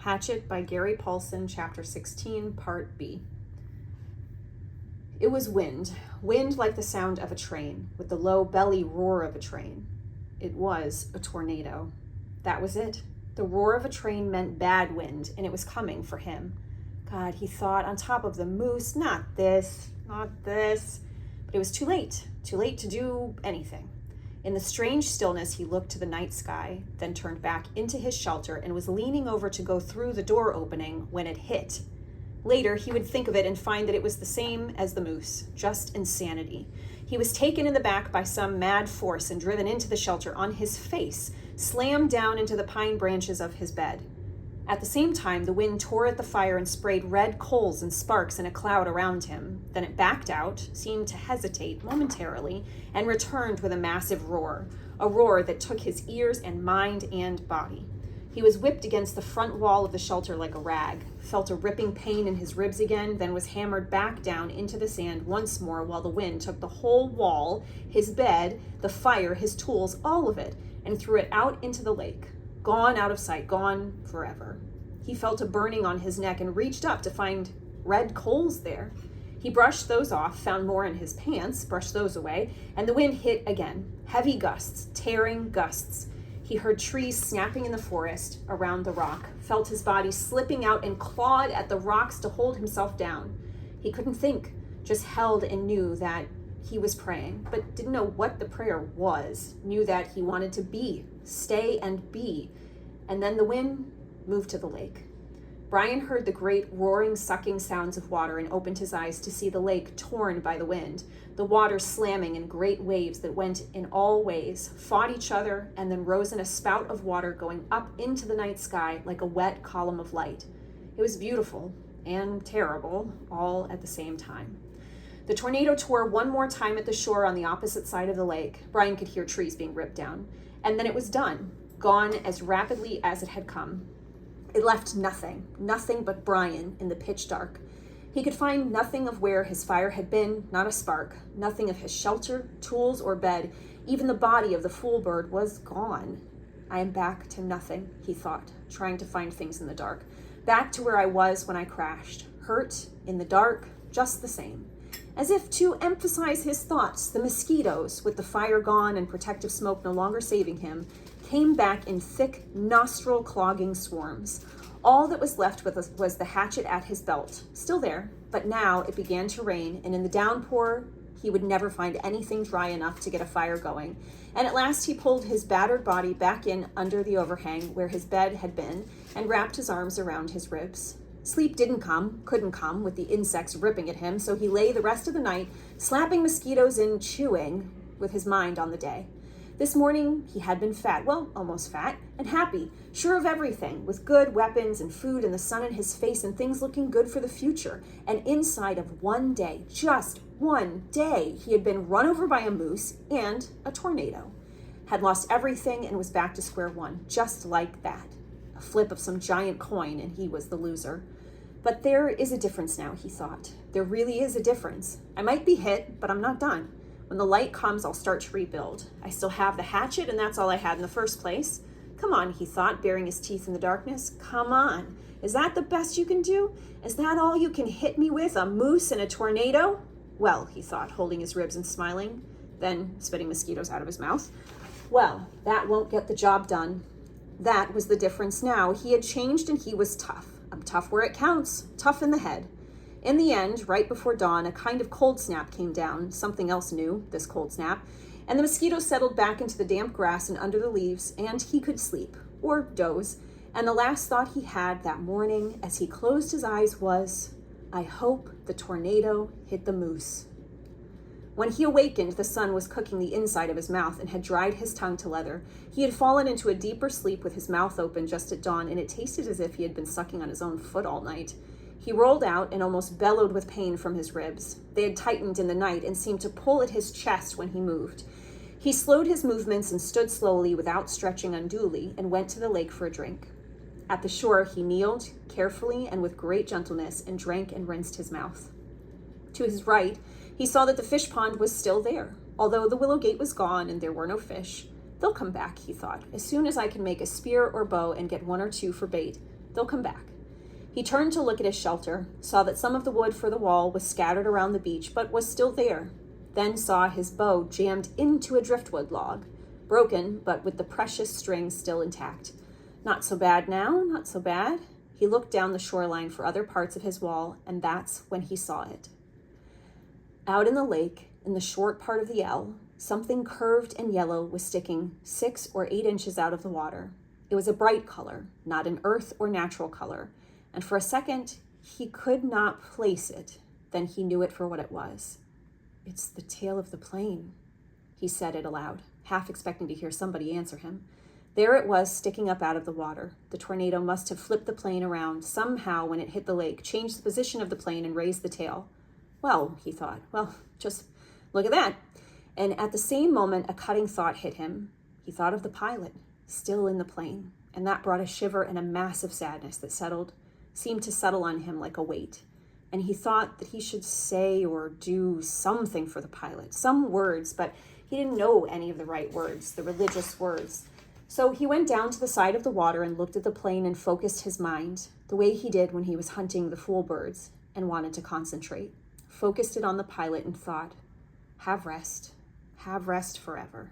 Hatchet by Gary Paulsen, Chapter 16, Part B. It was wind like the sound of a train, with the low belly roar of a train. It was a tornado. That was it. The roar of a train meant bad wind, and it was coming for him. God, he thought, on top of the moose, not this. But it was too late to do anything. In the strange stillness, he looked to the night sky, then turned back into his shelter and was leaning over to go through the door opening when it hit. Later, he would think of it and find that it was the same as the moose, just insanity. He was taken in the back by some mad force and driven into the shelter on his face, slammed down into the pine branches of his bed. At the same time, the wind tore at the fire and sprayed red coals and sparks in a cloud around him. Then it backed out, seemed to hesitate momentarily, and returned with a massive roar, a roar that took his ears and mind and body. He was whipped against the front wall of the shelter like a rag, felt a ripping pain in his ribs again, then was hammered back down into the sand once more while the wind took the whole wall, his bed, the fire, his tools, all of it, and threw it out into the lake. Gone out of sight, gone forever. He felt a burning on his neck and reached up to find red coals there. He brushed those off, found more in his pants, brushed those away, and the wind hit again. Heavy gusts, tearing gusts. He heard trees snapping in the forest around the rock, felt his body slipping out and clawed at the rocks to hold himself down. He couldn't think, just held and knew that he was praying, but didn't know what the prayer was, knew that he wanted to be, stay and be. And then the wind moved to the lake. Brian heard the great roaring, sucking sounds of water and opened his eyes to see the lake torn by the wind, the water slamming in great waves that went in all ways, fought each other, and then rose in a spout of water going up into the night sky like a wet column of light. It was beautiful and terrible all at the same time. The tornado tore one more time at the shore on the opposite side of the lake. Brian could hear trees being ripped down. And then it was done, gone as rapidly as it had come. It left nothing but Brian in the pitch dark. He could find nothing of where his fire had been, not a spark, nothing of his shelter, tools, or bed. Even the body of the fool bird was gone. I am back to nothing, he thought, trying to find things in the dark. Back to where I was when I crashed, hurt, in the dark, just the same. As if to emphasize his thoughts, the mosquitoes, with the fire gone and protective smoke no longer saving him, came back in thick, nostril-clogging swarms. All that was left with us was the hatchet at his belt, still there, but now it began to rain, and in the downpour, he would never find anything dry enough to get a fire going. And at last he pulled his battered body back in under the overhang where his bed had been and wrapped his arms around his ribs. Sleep couldn't come with the insects ripping at him, so he lay the rest of the night, slapping mosquitoes and chewing with his mind on the day. This morning, he had been fat, well, almost fat, and happy, sure of everything, with good weapons and food and the sun in his face and things looking good for the future. And inside of one day, just one day, he had been run over by a moose and a tornado, had lost everything and was back to square one, just like that. A flip of some giant coin and he was the loser. But there is a difference now, he thought. There really is a difference. I might be hit, but I'm not done. When the light comes, I'll start to rebuild. I still have the hatchet, and that's all I had in the first place. Come on, he thought, baring his teeth in the darkness. Come on. Is that the best you can do? Is that all you can hit me with, a moose and a tornado? Well, he thought, holding his ribs and smiling, then spitting mosquitoes out of his mouth. Well, that won't get the job done. That was the difference now. He had changed and he was tough. I'm tough where it counts, tough in the head. In the end, right before dawn, a kind of cold snap came down, something else new, this cold snap, and the mosquitoes settled back into the damp grass and under the leaves, and he could sleep, or doze, and the last thought he had that morning as he closed his eyes was, I hope the tornado hit the moose. When he awakened, the sun was cooking the inside of his mouth and had dried his tongue to leather. He had fallen into a deeper sleep with his mouth open just at dawn, and it tasted as if he had been sucking on his own foot all night. He rolled out and almost bellowed with pain from his ribs. They had tightened in the night and seemed to pull at his chest when he moved. He slowed his movements and stood slowly without stretching unduly and went to the lake for a drink. At the shore, he kneeled carefully and with great gentleness and drank and rinsed his mouth. To his right, he saw that the fish pond was still there, although the willow gate was gone and there were no fish. They'll come back, he thought, as soon as I can make a spear or bow and get one or two for bait. They'll come back. He turned to look at his shelter, saw that some of the wood for the wall was scattered around the beach, but was still there, then saw his bow jammed into a driftwood log, broken, but with the precious string still intact. Not so bad now, not so bad. He looked down the shoreline for other parts of his wall, and that's when he saw it. Out in the lake, in the short part of the L, something curved and yellow was sticking 6 or 8 inches out of the water. It was a bright color, not an earth or natural color, and for a second, he could not place it. Then he knew it for what it was. "It's the tail of the plane," he said it aloud, half expecting to hear somebody answer him. There it was, sticking up out of the water. The tornado must have flipped the plane around somehow when it hit the lake, changed the position of the plane, and raised the tail. Well, he thought, just look at that. And at the same moment, a cutting thought hit him. He thought of the pilot, still in the plane, and that brought a shiver and a massive sadness that seemed to settle on him like a weight. And he thought that he should say or do something for the pilot, some words, but he didn't know any of the right words, the religious words. So he went down to the side of the water and looked at the plane and focused his mind, the way he did when he was hunting the fool birds and wanted to concentrate. Focused it on the pilot and thought, have rest forever.